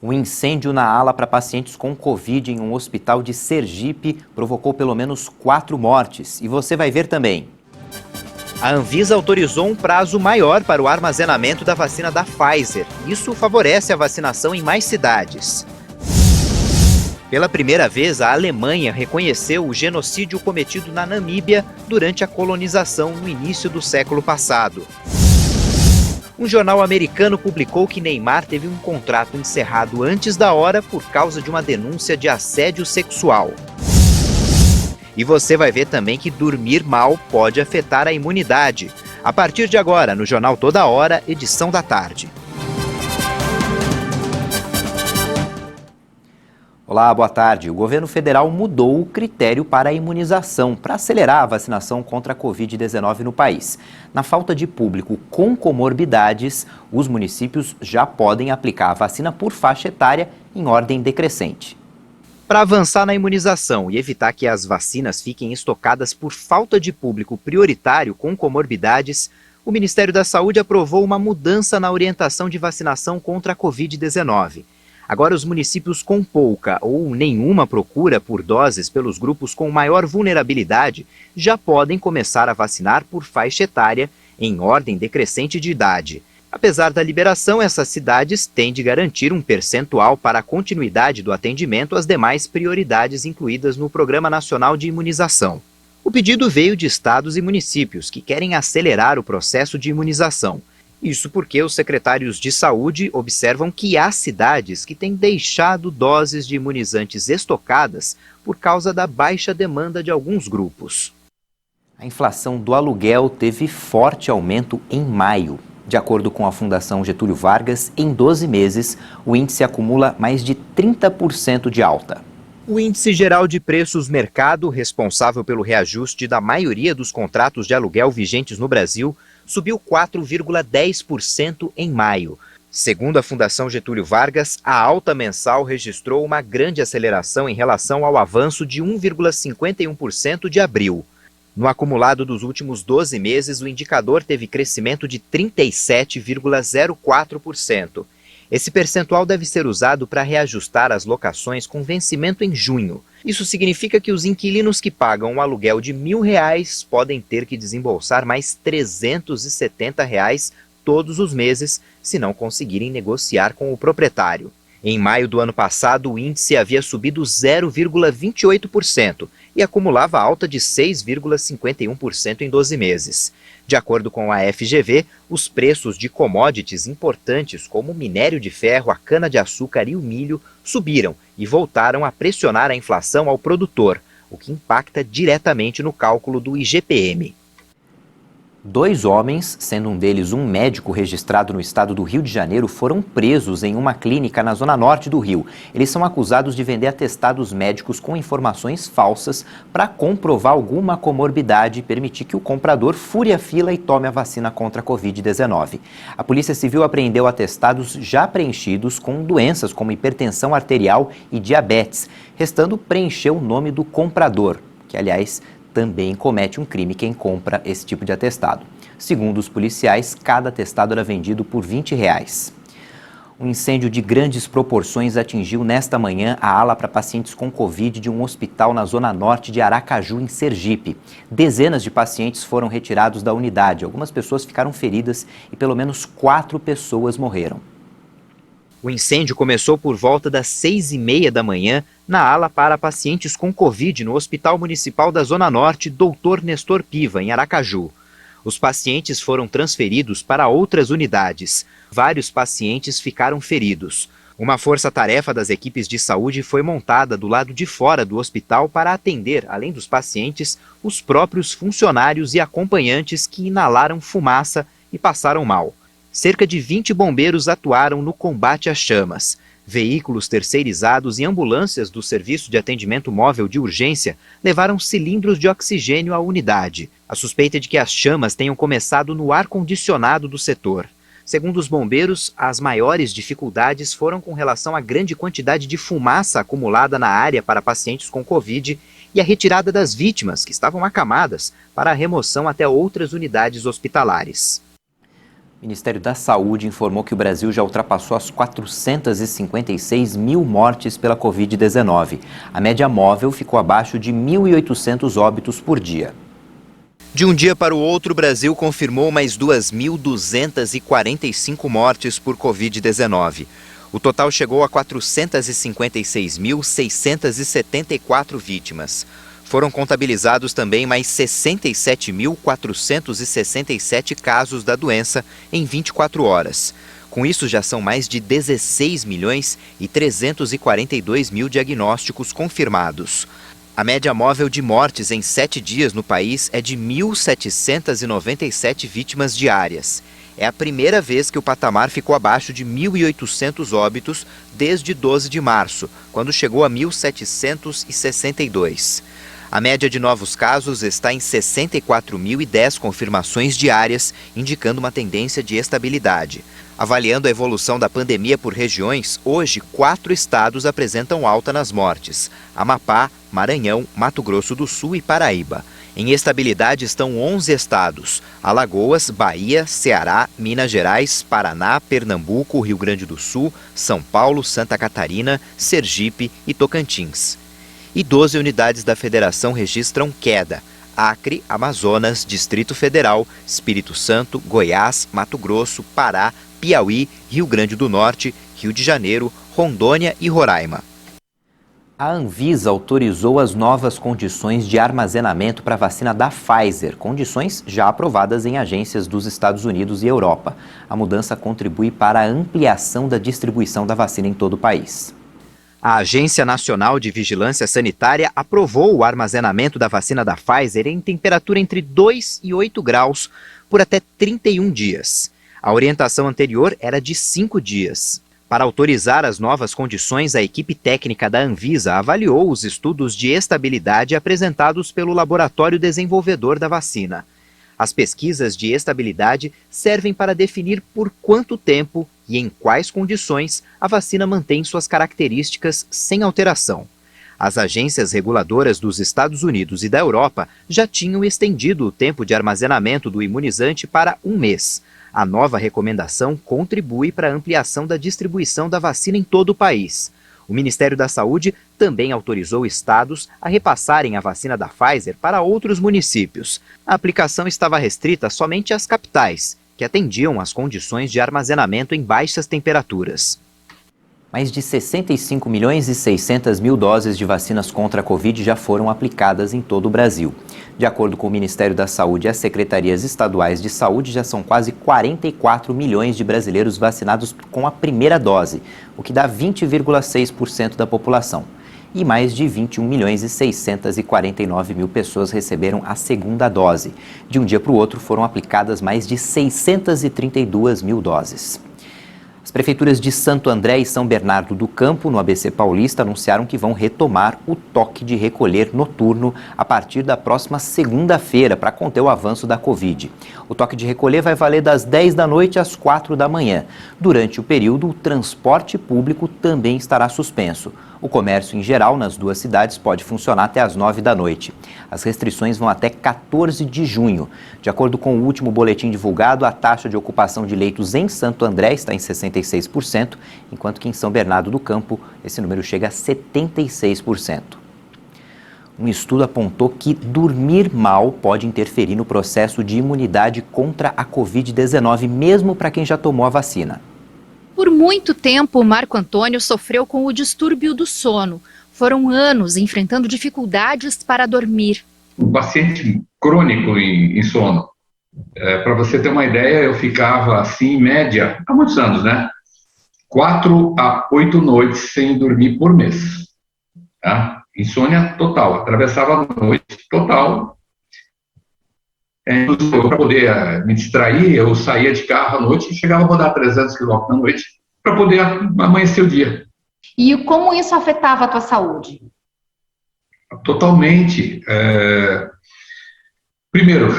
Um incêndio na ala para pacientes com Covid em um hospital de Sergipe provocou pelo menos 4 mortes. E você vai ver também. A Anvisa autorizou um prazo maior para o armazenamento da vacina da Pfizer. Isso favorece a vacinação em mais cidades. Pela primeira vez, a Alemanha reconheceu o genocídio cometido na Namíbia durante a colonização no início do século passado. Um jornal americano publicou que Neymar teve um contrato encerrado antes da hora por causa de uma denúncia de assédio sexual. E você vai ver também que dormir mal pode afetar a imunidade. A partir de agora, no Jornal Toda Hora, edição da tarde. Olá, boa tarde. O governo federal mudou o critério para a imunização, para acelerar a vacinação contra a Covid-19 no país. Na falta de público com comorbidades, os municípios já podem aplicar a vacina por faixa etária em ordem decrescente. Para avançar na imunização e evitar que as vacinas fiquem estocadas por falta de público prioritário com comorbidades, o Ministério da Saúde aprovou uma mudança na orientação de vacinação contra a Covid-19. Agora, os municípios com pouca ou nenhuma procura por doses pelos grupos com maior vulnerabilidade já podem começar a vacinar por faixa etária em ordem decrescente de idade. Apesar da liberação, essas cidades têm de garantir um percentual para a continuidade do atendimento às demais prioridades incluídas no Programa Nacional de Imunização. O pedido veio de estados e municípios que querem acelerar o processo de imunização. Isso porque os secretários de saúde observam que há cidades que têm deixado doses de imunizantes estocadas por causa da baixa demanda de alguns grupos. A inflação do aluguel teve forte aumento em maio. De acordo com a Fundação Getúlio Vargas, em 12 meses, o índice acumula mais de 30% de alta. O Índice Geral de Preços Mercado, responsável pelo reajuste da maioria dos contratos de aluguel vigentes no Brasil, subiu 4,10% em maio. Segundo a Fundação Getúlio Vargas, a alta mensal registrou uma grande aceleração em relação ao avanço de 1,51% de abril. No acumulado dos últimos 12 meses, o indicador teve crescimento de 37,04%. Esse percentual deve ser usado para reajustar as locações com vencimento em junho. Isso significa que os inquilinos que pagam um aluguel de R$1.000 podem ter que desembolsar mais R$370 todos os meses, se não conseguirem negociar com o proprietário. Em maio do ano passado, o índice havia subido 0,28% e acumulava alta de 6,51% em 12 meses. De acordo com a FGV, os preços de commodities importantes como o minério de ferro, a cana-de-açúcar e o milho subiram e voltaram a pressionar a inflação ao produtor, o que impacta diretamente no cálculo do IGPM. 2 homens, sendo um deles um médico registrado no estado do Rio de Janeiro, foram presos em uma clínica na zona norte do Rio. Eles são acusados de vender atestados médicos com informações falsas para comprovar alguma comorbidade e permitir que o comprador fure a fila e tome a vacina contra a Covid-19. A Polícia Civil apreendeu atestados já preenchidos com doenças como hipertensão arterial e diabetes, restando preencher o nome do comprador, que, aliás, também comete um crime quem compra esse tipo de atestado. Segundo os policiais, cada atestado era vendido por R$20. Um incêndio de grandes proporções atingiu nesta manhã a ala para pacientes com Covid de um hospital na zona norte de Aracaju, em Sergipe. Dezenas de pacientes foram retirados da unidade. Algumas pessoas ficaram feridas e pelo menos 4 pessoas morreram. O incêndio começou por volta das 6h30 da manhã na ala para pacientes com Covid no Hospital Municipal da Zona Norte, Dr. Nestor Piva, em Aracaju. Os pacientes foram transferidos para outras unidades. Vários pacientes ficaram feridos. Uma força-tarefa das equipes de saúde foi montada do lado de fora do hospital para atender, além dos pacientes, os próprios funcionários e acompanhantes que inalaram fumaça e passaram mal. Cerca de 20 bombeiros atuaram no combate às chamas. Veículos terceirizados e ambulâncias do Serviço de Atendimento Móvel de Urgência levaram cilindros de oxigênio à unidade. A suspeita é de que as chamas tenham começado no ar-condicionado do setor. Segundo os bombeiros, as maiores dificuldades foram com relação à grande quantidade de fumaça acumulada na área para pacientes com Covid e a retirada das vítimas, que estavam acamadas, para a remoção até outras unidades hospitalares. O Ministério da Saúde informou que o Brasil já ultrapassou as 456 mil mortes pela Covid-19. A média móvel ficou abaixo de 1.800 óbitos por dia. De um dia para o outro, o Brasil confirmou mais 2.245 mortes por Covid-19. O total chegou a 456.674 vítimas. Foram contabilizados também mais 67.467 casos da doença em 24 horas. Com isso, já são mais de 16 milhões e 342 mil diagnósticos confirmados. A média móvel de mortes em 7 dias no país é de 1.797 vítimas diárias. É a primeira vez que o patamar ficou abaixo de 1.800 óbitos desde 12 de março, quando chegou a 1.762. A média de novos casos está em 64.010 confirmações diárias, indicando uma tendência de estabilidade. Avaliando a evolução da pandemia por regiões, hoje 4 estados apresentam alta nas mortes: Amapá, Maranhão, Mato Grosso do Sul e Paraíba. Em estabilidade estão 11 estados: Alagoas, Bahia, Ceará, Minas Gerais, Paraná, Pernambuco, Rio Grande do Sul, São Paulo, Santa Catarina, Sergipe e Tocantins. E 12 unidades da federação registram queda: Acre, Amazonas, Distrito Federal, Espírito Santo, Goiás, Mato Grosso, Pará, Piauí, Rio Grande do Norte, Rio de Janeiro, Rondônia e Roraima. A Anvisa autorizou as novas condições de armazenamento para a vacina da Pfizer, condições já aprovadas em agências dos Estados Unidos e Europa. A mudança contribui para a ampliação da distribuição da vacina em todo o país. A Agência Nacional de Vigilância Sanitária aprovou o armazenamento da vacina da Pfizer em temperatura entre 2 e 8 graus por até 31 dias. A orientação anterior era de 5 dias. Para autorizar as novas condições, a equipe técnica da Anvisa avaliou os estudos de estabilidade apresentados pelo laboratório desenvolvedor da vacina. As pesquisas de estabilidade servem para definir por quanto tempo e em quais condições a vacina mantém suas características sem alteração. As agências reguladoras dos Estados Unidos e da Europa já tinham estendido o tempo de armazenamento do imunizante para 1 mês. A nova recomendação contribui para a ampliação da distribuição da vacina em todo o país. O Ministério da Saúde também autorizou estados a repassarem a vacina da Pfizer para outros municípios. A aplicação estava restrita somente às capitais, que atendiam às condições de armazenamento em baixas temperaturas. Mais de 65 milhões e 600 mil doses de vacinas contra a Covid já foram aplicadas em todo o Brasil. De acordo com o Ministério da Saúde e as secretarias estaduais de saúde, já são quase 44 milhões de brasileiros vacinados com a primeira dose, o que dá 20,6% da população. E mais de 21 milhões e 649 mil pessoas receberam a segunda dose. De um dia para o outro foram aplicadas mais de 632 mil doses. As prefeituras de Santo André e São Bernardo do Campo, no ABC Paulista, anunciaram que vão retomar o toque de recolher noturno a partir da próxima segunda-feira para conter o avanço da Covid. O toque de recolher vai valer das 10 da noite às 4 da manhã. Durante o período, o transporte público também estará suspenso. O comércio em geral nas duas cidades pode funcionar até às 9 da noite. As restrições vão até 14 de junho. De acordo com o último boletim divulgado, a taxa de ocupação de leitos em Santo André está em 66%, enquanto que em São Bernardo do Campo esse número chega a 76%. Um estudo apontou que dormir mal pode interferir no processo de imunidade contra a Covid-19, mesmo para quem já tomou a vacina. Por muito tempo, Marco Antônio sofreu com o distúrbio do sono. Foram anos enfrentando dificuldades para dormir. Um paciente crônico em sono. Para você ter uma ideia, eu ficava assim, em média, há muitos anos, né? 4 a 8 noites sem dormir por mês. Tá? Insônia total, atravessava a noite total. Para poder me distrair, eu saía de carro à noite e chegava a rodar 300 km na noite para poder amanhecer o dia. E como isso afetava a tua saúde? Totalmente. Primeiro,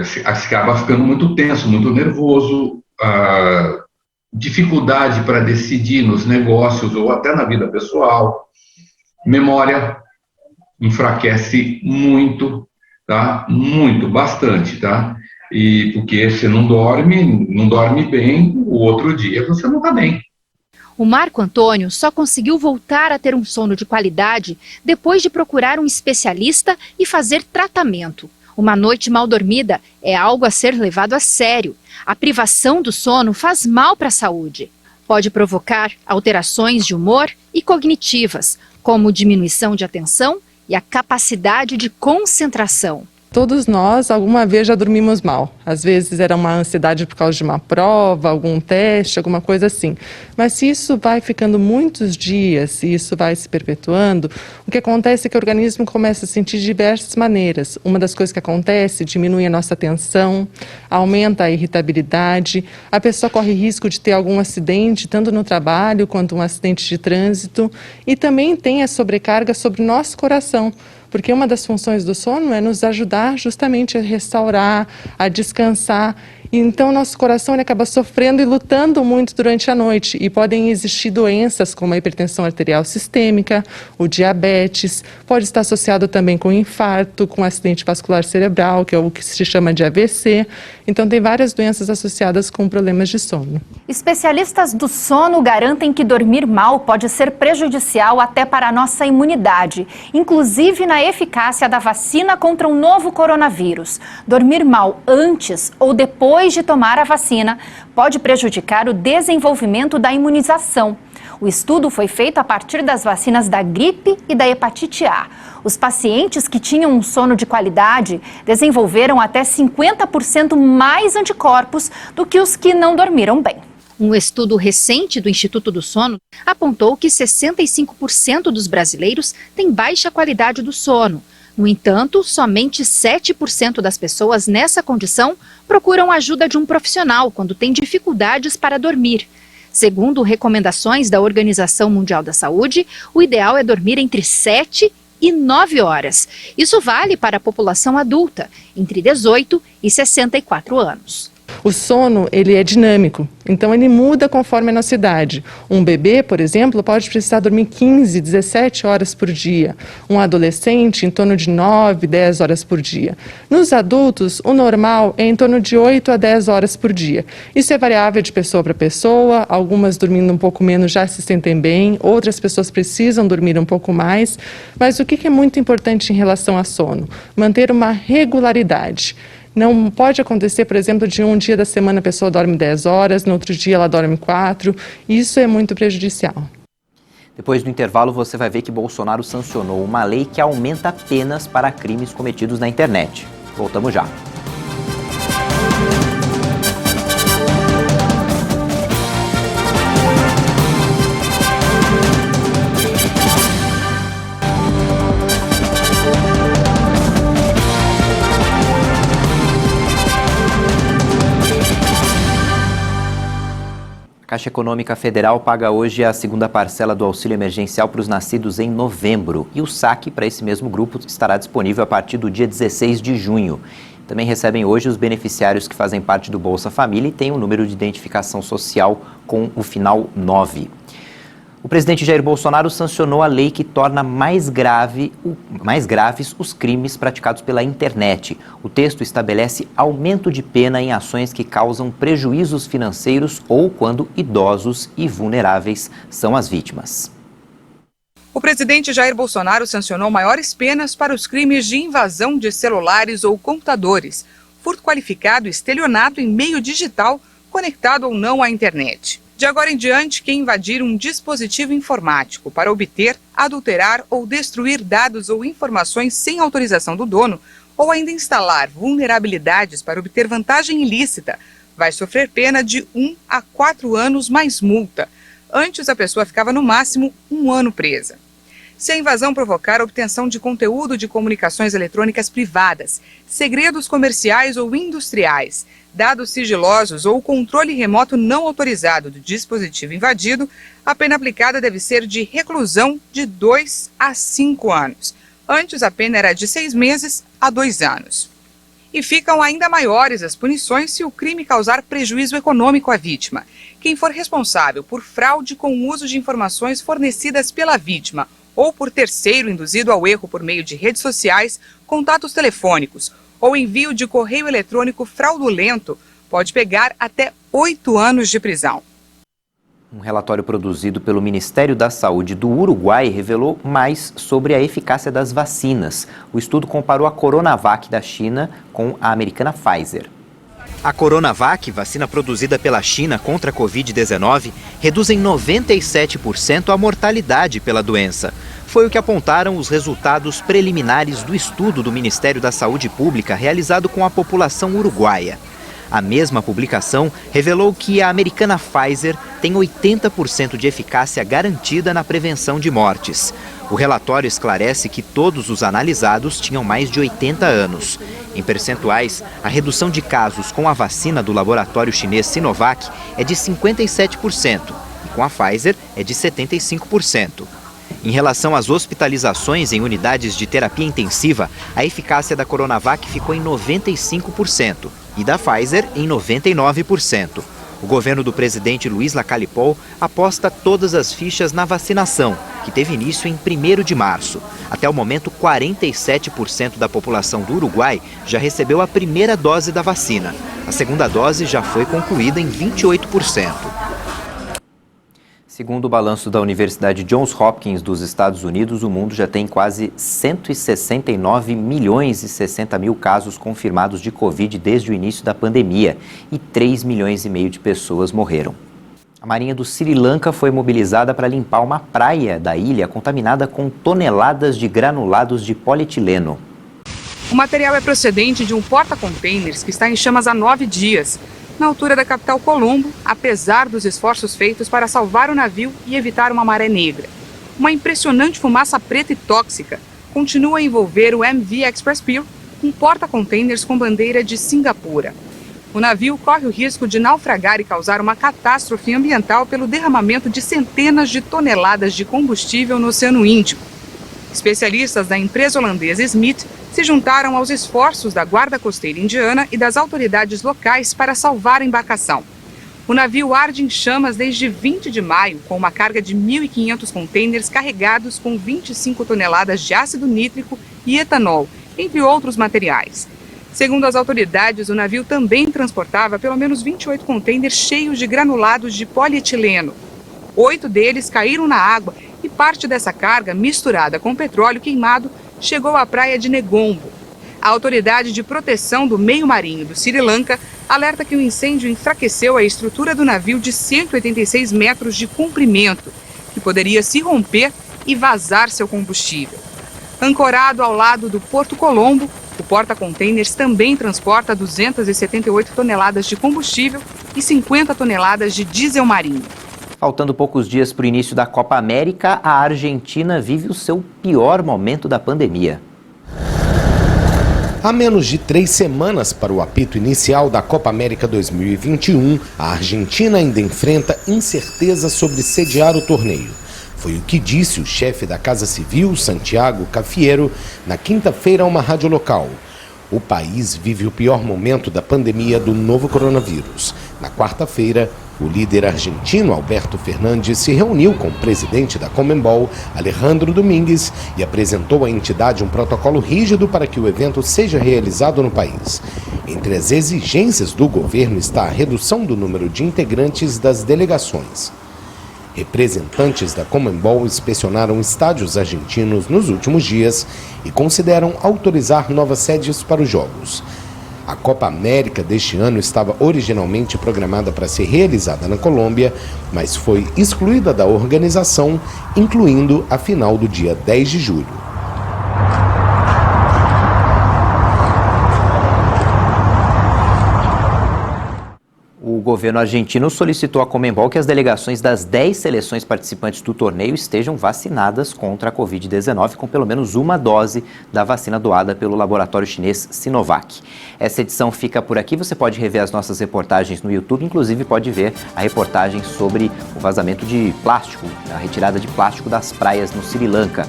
se acaba ficando muito tenso, muito nervoso, dificuldade para decidir nos negócios ou até na vida pessoal, memória enfraquece muito, tá? Muito, bastante, tá? E porque você não dorme bem, o outro dia você não está bem. O Marco Antônio só conseguiu voltar a ter um sono de qualidade depois de procurar um especialista e fazer tratamento. Uma noite mal dormida é algo a ser levado a sério. A privação do sono faz mal para a saúde. Pode provocar alterações de humor e cognitivas, como diminuição de atenção e a capacidade de concentração. Todos nós, alguma vez, já dormimos mal. Às vezes era uma ansiedade por causa de uma prova, algum teste, alguma coisa assim. Mas se isso vai ficando muitos dias, se isso vai se perpetuando, o que acontece é que o organismo começa a sentir de diversas maneiras. Uma das coisas que acontece, diminui a nossa atenção, aumenta a irritabilidade, a pessoa corre risco de ter algum acidente, tanto no trabalho quanto um acidente de trânsito, e também tem a sobrecarga sobre o nosso coração. Porque uma das funções do sono é nos ajudar justamente a restaurar, a descansar. Então, nosso coração ele acaba sofrendo e lutando muito durante a noite. E podem existir doenças como a hipertensão arterial sistêmica, o diabetes, pode estar associado também com infarto, com acidente vascular cerebral, que é o que se chama de AVC. Então, tem várias doenças associadas com problemas de sono. Especialistas do sono garantem que dormir mal pode ser prejudicial até para a nossa imunidade, inclusive na eficácia da vacina contra o novo coronavírus. Dormir mal antes ou depois de tomar a vacina pode prejudicar o desenvolvimento da imunização. O estudo foi feito a partir das vacinas da gripe e da hepatite A. Os pacientes que tinham um sono de qualidade desenvolveram até 50% mais anticorpos do que os que não dormiram bem. Um estudo recente do Instituto do Sono apontou que 65% dos brasileiros têm baixa qualidade do sono. No entanto, somente 7% das pessoas nessa condição procuram ajuda de um profissional quando têm dificuldades para dormir. Segundo recomendações da Organização Mundial da Saúde, o ideal é dormir entre 7 e 9 horas. Isso vale para a população adulta, entre 18 e 64 anos. O sono, ele é dinâmico, então ele muda conforme a nossa idade. Um bebê, por exemplo, pode precisar dormir 15, 17 horas por dia. Um adolescente, em torno de 9, 10 horas por dia. Nos adultos, o normal é em torno de 8 a 10 horas por dia. Isso é variável de pessoa para pessoa, algumas dormindo um pouco menos já se sentem bem, outras pessoas precisam dormir um pouco mais. Mas o que é muito importante em relação a sono? Manter uma regularidade. Não pode acontecer, por exemplo, de um dia da semana a pessoa dorme 10 horas, no outro dia ela dorme 4. Isso é muito prejudicial. Depois do intervalo, você vai ver que Bolsonaro sancionou uma lei que aumenta penas para crimes cometidos na internet. Voltamos já. A Caixa Econômica Federal paga hoje a segunda parcela do auxílio emergencial para os nascidos em novembro. E o saque para esse mesmo grupo estará disponível a partir do dia 16 de junho. Também recebem hoje os beneficiários que fazem parte do Bolsa Família e têm um número de identificação social com o final 9. O presidente Jair Bolsonaro sancionou a lei que torna mais graves os crimes praticados pela internet. O texto estabelece aumento de pena em ações que causam prejuízos financeiros ou quando idosos e vulneráveis são as vítimas. O presidente Jair Bolsonaro sancionou maiores penas para os crimes de invasão de celulares ou computadores, furto qualificado e estelionato em meio digital, conectado ou não à internet. De agora em diante, quem invadir um dispositivo informático para obter, adulterar ou destruir dados ou informações sem autorização do dono, ou ainda instalar vulnerabilidades para obter vantagem ilícita, vai sofrer pena de 1 a 4 anos mais multa. Antes, a pessoa ficava no máximo 1 ano presa. Se a invasão provocar a obtenção de conteúdo de comunicações eletrônicas privadas, segredos comerciais ou industriais, dados sigilosos ou controle remoto não autorizado do dispositivo invadido, a pena aplicada deve ser de reclusão de 2 a 5 anos. Antes, a pena era de 6 meses a 2 anos. E ficam ainda maiores as punições se o crime causar prejuízo econômico à vítima. Quem for responsável por fraude com o uso de informações fornecidas pela vítima ou por terceiro induzido ao erro por meio de redes sociais, contatos telefônicos ou envio de correio eletrônico fraudulento pode pegar até 8 anos de prisão. Um relatório produzido pelo Ministério da Saúde do Uruguai revelou mais sobre a eficácia das vacinas. O estudo comparou a Coronavac da China com a americana Pfizer. A Coronavac, vacina produzida pela China contra a Covid-19, reduz em 97% a mortalidade pela doença. Foi o que apontaram os resultados preliminares do estudo do Ministério da Saúde Pública realizado com a população uruguaia. A mesma publicação revelou que a americana Pfizer tem 80% de eficácia garantida na prevenção de mortes. O relatório esclarece que todos os analisados tinham mais de 80 anos. Em percentuais, a redução de casos com a vacina do laboratório chinês Sinovac é de 57% e com a Pfizer é de 75%. Em relação às hospitalizações em unidades de terapia intensiva, a eficácia da Coronavac ficou em 95% e da Pfizer em 99%. O governo do presidente Luiz Lacalle Pou aposta todas as fichas na vacinação, que teve início em 1º de março. Até o momento, 47% da população do Uruguai já recebeu a primeira dose da vacina. A segunda dose já foi concluída em 28%. Segundo o balanço da Universidade Johns Hopkins dos Estados Unidos, o mundo já tem quase 169 milhões e 60 mil casos confirmados de Covid desde o início da pandemia e 3 milhões e meio de pessoas morreram. A Marinha do Sri Lanka foi mobilizada para limpar uma praia da ilha contaminada com toneladas de granulados de polietileno. O material é procedente de um porta-containers que está em chamas há 9 dias. Na altura da capital Colombo, apesar dos esforços feitos para salvar o navio e evitar uma maré negra. Uma impressionante fumaça preta e tóxica continua a envolver o MV Express Pier, um porta-containers com bandeira de Singapura. O navio corre o risco de naufragar e causar uma catástrofe ambiental pelo derramamento de centenas de toneladas de combustível no Oceano Índico. Especialistas da empresa holandesa Smith se juntaram aos esforços da Guarda Costeira Indiana e das autoridades locais para salvar a embarcação. O navio arde em chamas desde 20 de maio, com uma carga de 1.500 contêineres carregados com 25 toneladas de ácido nítrico e etanol, entre outros materiais. Segundo as autoridades, o navio também transportava pelo menos 28 contêineres cheios de granulados de polietileno. 8 deles caíram na água e parte dessa carga, misturada com petróleo queimado, chegou à praia de Negombo. A Autoridade de Proteção do Meio Marinho do Sri Lanka alerta que o incêndio enfraqueceu a estrutura do navio de 186 metros de comprimento, que poderia se romper e vazar seu combustível. Ancorado ao lado do Porto Colombo, o porta-containers também transporta 278 toneladas de combustível e 50 toneladas de diesel marinho. Faltando poucos dias para o início da Copa América, a Argentina vive o seu pior momento da pandemia. Há menos de 3 semanas para o apito inicial da Copa América 2021, a Argentina ainda enfrenta incerteza sobre sediar o torneio. Foi o que disse o chefe da Casa Civil, Santiago Cafiero, na quinta-feira a uma rádio local. O país vive o pior momento da pandemia do novo coronavírus. Na quarta-feira, o líder argentino Alberto Fernandes se reuniu com o presidente da Conmebol, Alejandro Domingues, e apresentou à entidade um protocolo rígido para que o evento seja realizado no país. Entre as exigências do governo está a redução do número de integrantes das delegações. Representantes da Conmebol inspecionaram estádios argentinos nos últimos dias e consideram autorizar novas sedes para os jogos. A Copa América deste ano estava originalmente programada para ser realizada na Colômbia, mas foi excluída da organização, incluindo a final do dia 10 de julho. O governo argentino solicitou à Conmebol que as delegações das 10 seleções participantes do torneio estejam vacinadas contra a Covid-19 com pelo menos uma dose da vacina doada pelo laboratório chinês Sinovac. Essa edição fica por aqui. Você pode rever as nossas reportagens no YouTube, inclusive pode ver a reportagem sobre o vazamento de plástico, a retirada de plástico das praias no Sri Lanka.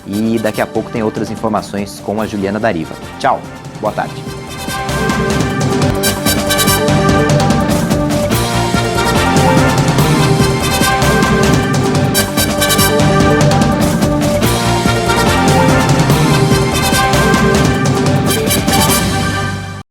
E daqui a pouco tem outras informações com a Juliana Dariva. Tchau, boa tarde.